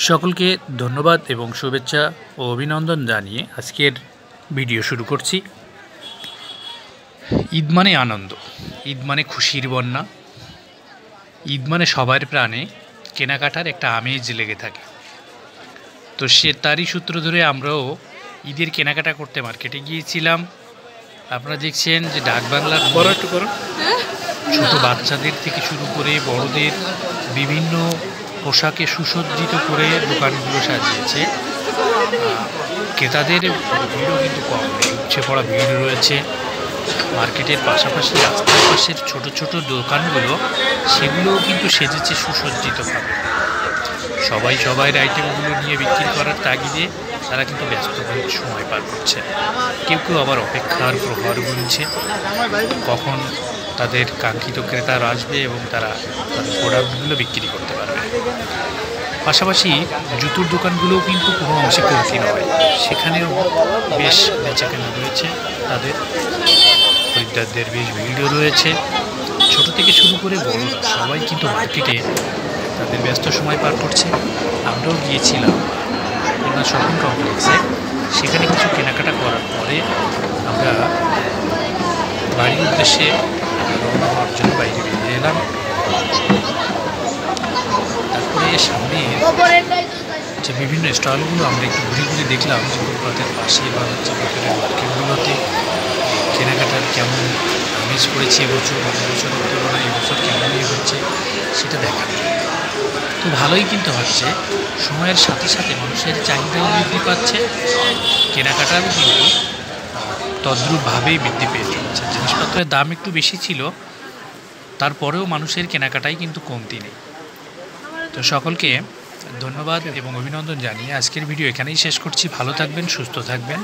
সকলকে ধন্যবাদ এবং শুভেচ্ছা ও অভিনন্দন জানিয়ে আজকের ভিডিও শুরু করছি। ঈদ মানে আনন্দ, ঈদ মানে খুশির বন্যা, ঈদ মানে সবার প্রাণে কেনাকাটার একটা আমেজ লেগে থাকে। তো তারই সূত্র ধরে আমরাও ঈদের কেনাকাটা করতে মার্কেটে গিয়েছিলাম। আপনারা দেখছেন যে ডাকবাংলার ছোট বাচ্চাদের থেকে শুরু করে বড়দের বিভিন্ন পোশাকে সুসজ্জিত করে দোকানগুলো সাজিয়েছে। ক্রেতাদের ভিড়ও কিন্তু কম নেই, উপচে পড়া ভিড় রয়েছে। মার্কেটের পাশাপাশি রাস্তার পাশের ছোট ছোট দোকানগুলো সেগুলোও কিন্তু সেজেছে সুসজ্জিতভাবে। সবাই সবাই আইটেমগুলো নিয়ে বিক্রি করার তাগিদে তারা কিন্তু ব্যস্ত হয়ে সময় পার করছে। কেউ কেউ আবার অপেক্ষার প্রহর গুনছে কখন তাদের কাঙ্ক্ষিত ক্রেতারা আসবে এবং তারা তাদের প্রোডাক্টগুলো বিক্রি করতে পারবে। পাশাপাশি জুতোর দোকানগুলোও কিন্তু কোনো অংশে কমতি নয়, সেখানেও বেশ বেচাকেনা রয়েছে, তাদের খরিদ্দারদের বেশ ভিড়ও রয়েছে। ছোট থেকে শুরু করে বড়রা সবাই কিন্তু মার্কেটে তাদের ব্যস্ত সময় পার করছে। আমরাও গিয়েছিলাম খুলনা শপিং কমপ্লেক্সে, সেখানে কিছু কেনাকাটা করার পরে আমরা বাড়ির উদ্দেশ্যে রওনা হওয়ার জন্য বাইরে বেরিয়ে এলাম। তারপরে সামনে যে বিভিন্ন স্টলগুলো আমরা একটু ঘুরে ঘুরে দেখলাম, যে ফুটপাতের পাশে বা হচ্ছে ভিতরের মার্কেটগুলোতে কেনাকাটার কেমন আমেজ করেছে এবছর, গত বছরের তুলনায় এবছর কেমন হচ্ছে সেটা দেখা। তো ভালোই কিন্তু হচ্ছে, সময়ের সাথে সাথে মানুষের চাহিদাও বৃদ্ধি পাচ্ছে, কেনাকাটাও কিন্তু তদ্রূপভাবেই বৃদ্ধি পেয়ে চলেছে। জিনিসপত্রের দাম একটু বেশি ছিল, তারপরেও মানুষের কেনাকাটাই কিন্তু কমতি নেই। তো সকলকে ধন্যবাদ এবং অভিনন্দন জানিয়ে আজকের ভিডিও এখানেই শেষ করছি। ভালো থাকবেন, সুস্থ থাকবেন।